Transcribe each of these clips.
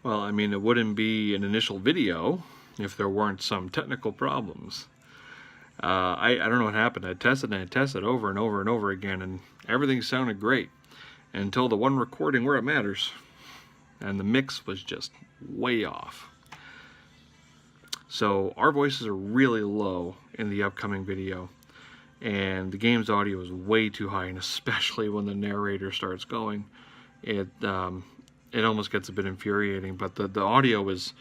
Well, I mean, it wouldn't be an initial video if there weren't some technical problems. I don't know what happened. I tested and I tested over and over and over again, and everything sounded great until the one recording where it matters. And the mix was just way off. So our voices are really low in the upcoming video, and the game's audio is way too high, and especially when the narrator starts going, it almost gets a bit infuriating. But the audio is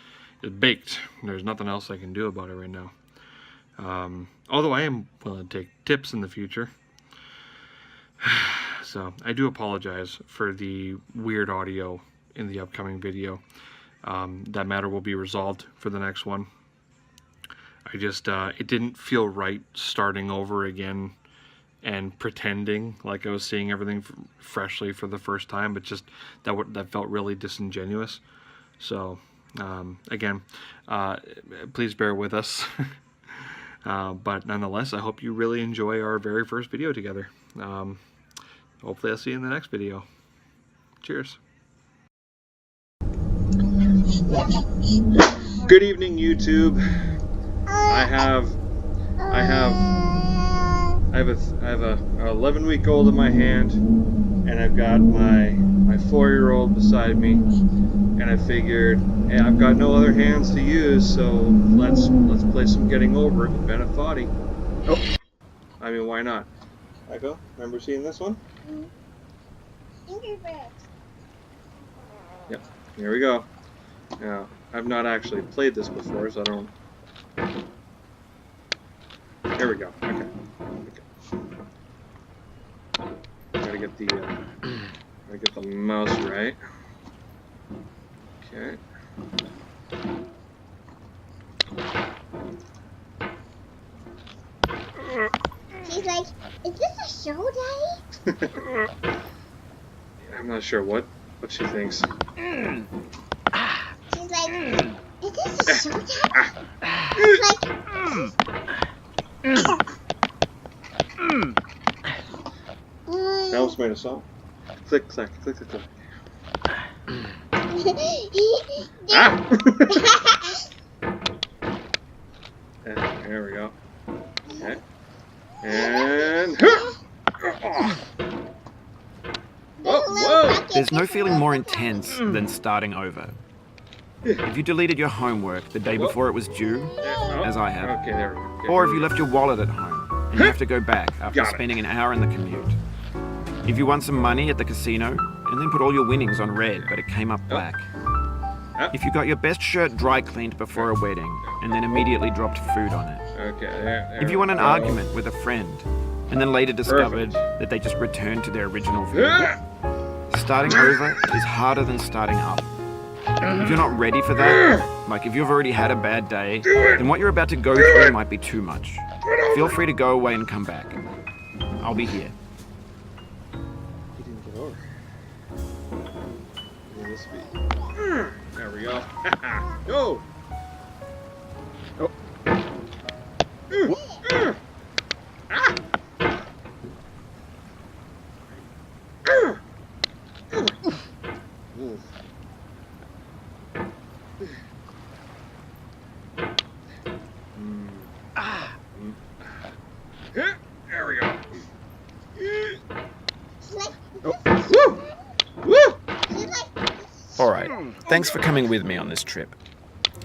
baked. There's nothing else I can do about it right now. Although I am willing to take tips in the future. So I do apologize for the weird audio in the upcoming video. That matter will be resolved for the next one. I just, it didn't feel right starting over again and pretending like I was seeing everything freshly for the first time, but just that felt really disingenuous. So, again, please bear with us. But nonetheless, I hope you really enjoy our very first video together. Hopefully I'll see you in the next video. Cheers. Good evening, YouTube. I have a 11-week-old in my hand, and I've got my 4-year-old beside me, and I figured, hey, I've got no other hands to use, so let's play some Getting Over It with Bennet Foddy. Oh, I mean, why not? Echo, remember seeing this one? Yep, here we go. Now, I've not actually played this before, so I don't... There we go. Okay. Gotta get the mouse right. Okay. She's like, is this a show, Daddy? I'm not sure what she thinks. She's like, is this a show, Daddy? She's like, That was made a song. Click, clack, click, click, clack. Ah! There we go. Okay. And... Whoa! There's no feeling more intense than starting over. If you deleted your homework the day before it was due, as I have, okay, there we go. Okay, or if you left your wallet at home and you have to go back after Got it. spending an hour in the commute. If you won some money at the casino and then put all your winnings on red but it came up black. If you got your best shirt dry cleaned before a wedding and then immediately dropped food on it. Okay, there If you won an argument with a friend and then later discovered that they just returned to their original view. Starting over is harder than starting up. If you're not ready for that, like if you've already had a bad day, then what you're about to go through might be too much. Feel free to go away and come back. I'll be here. He didn't get over. This be. There we go. Go! Oh. Ah! There we go. Alright, thanks for coming with me on this trip.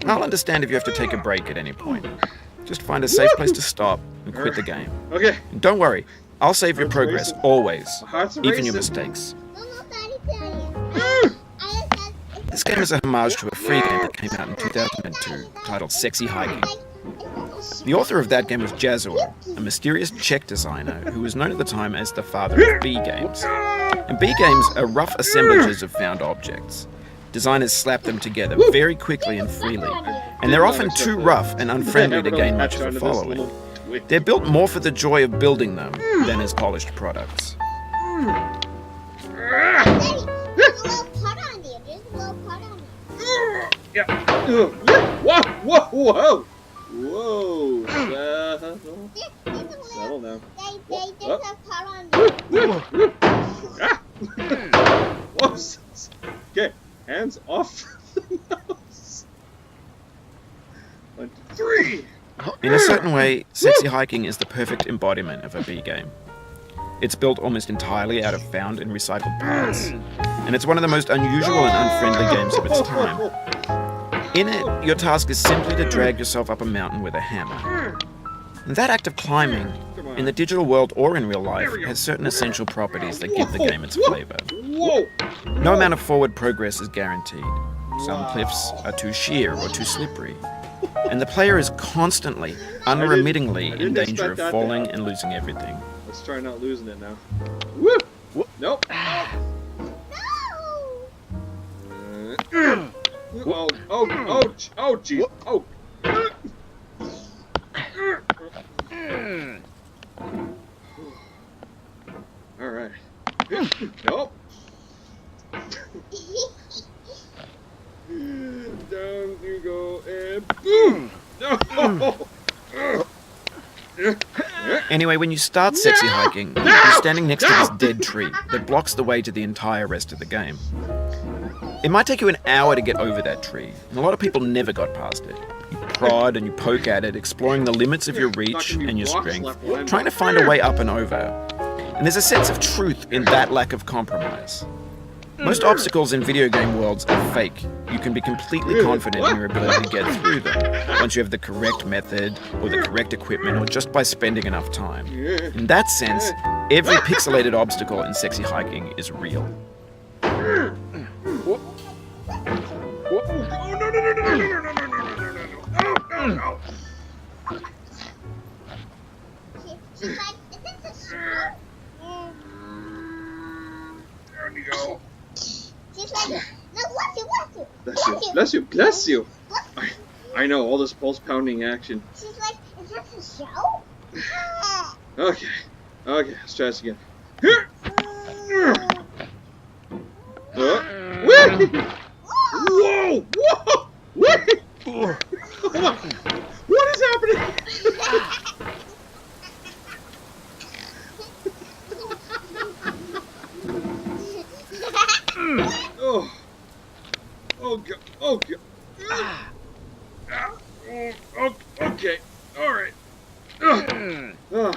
I'll understand if you have to take a break at any point. Just find a safe place to stop and quit the game. Okay. And don't worry, I'll save your progress, always, Hearts are even your racing. mistakes. This game is a homage to a free game that came out in 2002, titled Sexy Hiking. The author of that game was Jazor, a mysterious Czech designer who was known at the time as the father of B games. And B games are rough assemblages of found objects. Designers slap them together very quickly and freely, and they're often too rough and unfriendly to gain much of a following. They're built more for the joy of building them than as polished products. Yeah. Whoa! Whoa! Whoa! Whoa! Settle down. Ah! Whoops! Okay, hands off 1, 2, 3. In a certain way, Sexy Hiking is the perfect embodiment of a B game. It's built almost entirely out of found and recycled parts, and it's one of the most unusual and unfriendly games of its time. In it, your task is simply to drag yourself up a mountain with a hammer. And that act of climbing, in the digital world or in real life, has certain essential properties that give the game its flavor. Whoa! No amount of forward progress is guaranteed. Some cliffs are too sheer or too slippery, and the player is constantly, unremittingly in danger of falling and losing everything. Let's try not losing it now. Woo! Nope. Oh, jeez. Oh. All right. Nope. Down you go and boom! No! Anyway, when you start Sexy Hiking, you're standing next to this dead tree that blocks the way to the entire rest of the game. It might take you an hour to get over that tree, and a lot of people never got past it. You prod and you poke at it, exploring the limits of your reach and your strength, trying to find a way up and over. And there's a sense of truth in that lack of compromise. Most obstacles in video game worlds are fake. You can be completely confident in your ability to get through them, once you have the correct method, or the correct equipment, or just by spending enough time. In that sense, every pixelated obstacle in Sexy Hiking is real. Oh, no. She's like, is this a show? There you go. She's like, no, Bless you. I know, all this pulse pounding action. She's like, is this a show? Okay, let's try this again. Whoa! Wait! What is happening? Okay, all right. No!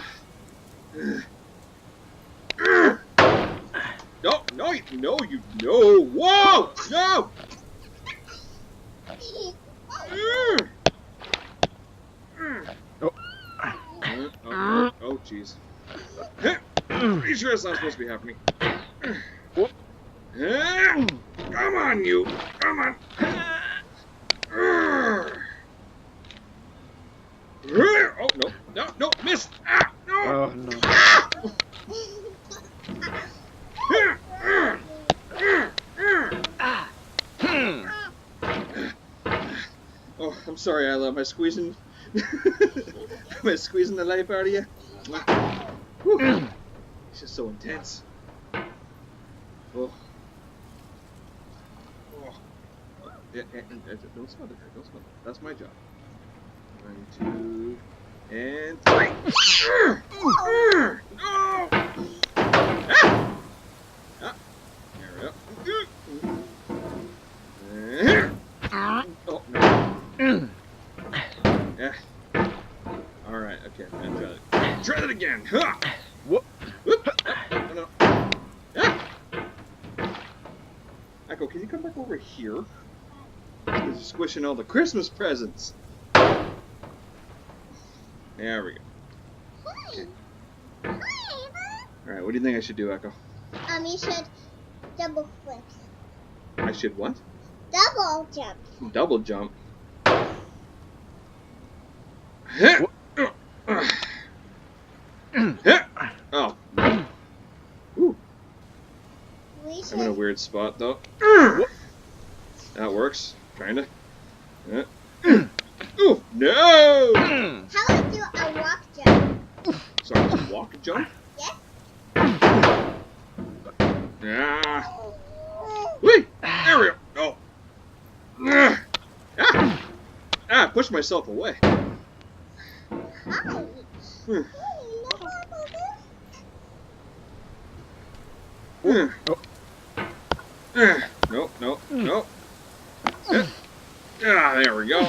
Whoa! No! Oh, jeez. Pretty sure that's not supposed to be happening. Come on, you! Come on! Oh, no, missed! No! Oh, no. Oh, I'm sorry, Isla. Am I squeezing? Am I squeezing the life out of you? Whew. It's just so intense. Oh. Yeah, don't smell it. Don't smell it. That's my job. 1, 2, and 3. No! There we go. Oh, no. Yeah. Alright, okay. I'm gonna try that again. Whoop. No. Echo, can you come back over here? Because you're squishing all the Christmas presents. There we go. Okay. Alright, what do you think I should do, Echo? You should double flips. I should what? Double jump. Double jump. Oh. Ooh. I'm in a weird spot though. That works. Kinda. Ooh, no! How would you do a walk jump? Sorry, walk jump? Yes. Yeah. Whee! There we go. Oh. I pushed myself away. No. Ah, there we go.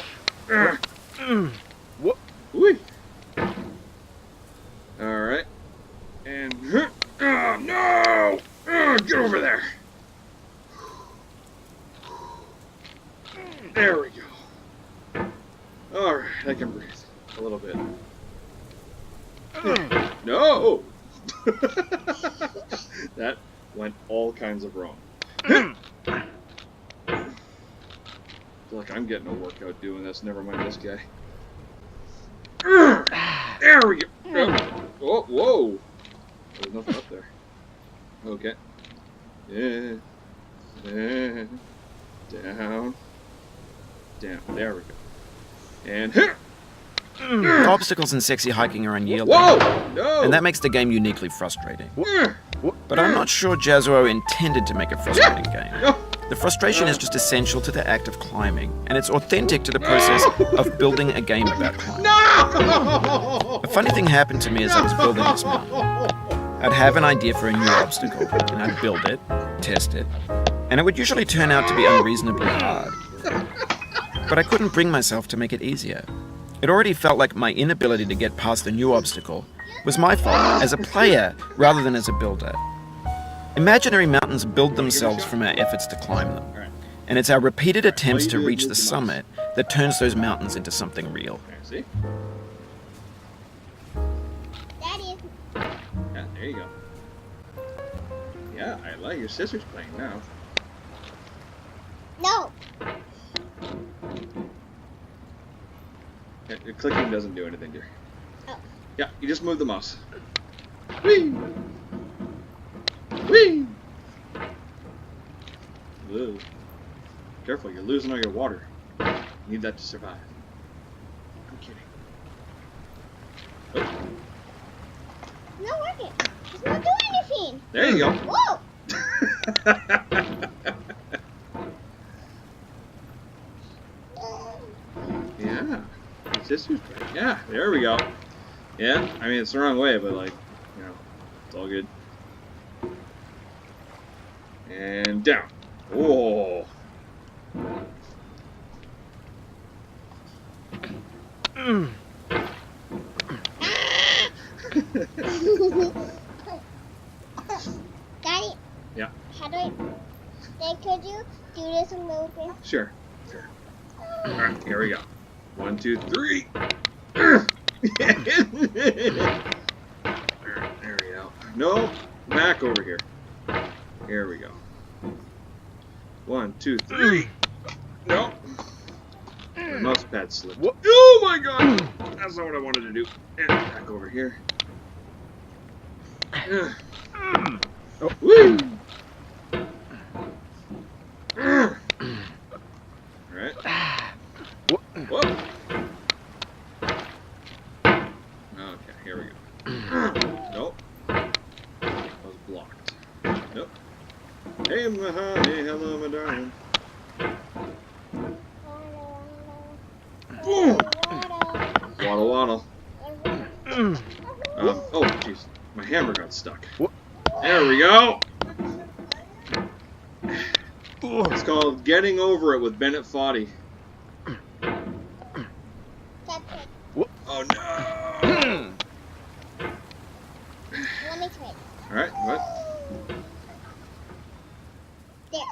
What? Whee. All right. And oh no! Get over there. There we go. All right, I can breathe a little bit. No! That went all kinds of wrong. I feel like I'm getting a workout doing this. Never mind this guy. There we go. Oh, whoa! There's nothing up there. Okay. Yeah. Down. Down. There we go. And The obstacles in Sexy Hiking are unyielding, whoa! No! and that makes the game uniquely frustrating. No! But I'm not sure Jazzuo intended to make a frustrating game. The frustration is just essential to the act of climbing, and it's authentic to the process of building a game about climbing. No! A funny thing happened to me as I was building this mountain. I'd have an idea for a new obstacle, and I'd build it, test it, and it would usually turn out to be unreasonably hard. But I couldn't bring myself to make it easier. It already felt like my inability to get past the new obstacle was my fault as a player rather than as a builder. Imaginary mountains build themselves from our efforts to climb them, and it's our repeated attempts to reach the summit that turns those mountains into something real. See? Daddy. Yeah, there you go. Yeah, I like your sister's playing now. No. Yeah, your clicking doesn't do anything, dear. Oh. Yeah, you just move the mouse. Whee! Whee! Whoa. Careful, you're losing all your water. You need that to survive. I'm kidding. Oh, It's not working. It's not doing anything. there you go. Whoa. Yeah. Your sister's playing. Yeah, there we go. Yeah, I mean, it's the wrong way, but, like, you know, it's all good. And down. Whoa. Daddy. Yeah. How do I? Dad, could you do this a little bit? Sure. Sure. All right, here we go. 1, 2, 3. There we go. No, back over here. Here we go. 1, 2, 3. No. My mouse pad slipped. Oh my god! That's not what I wanted to do. And back over here. Oh, woo! Alright. Whoa! Okay, here we go. Nope. That was blocked. Nope. Hey, my honey, hello, my darling. Boom! Waddle, waddle. Oh, jeez. My hammer got stuck. There we go! It's called Getting Over It with Bennet Foddy. Oh no! Let me try. Alright, what? There.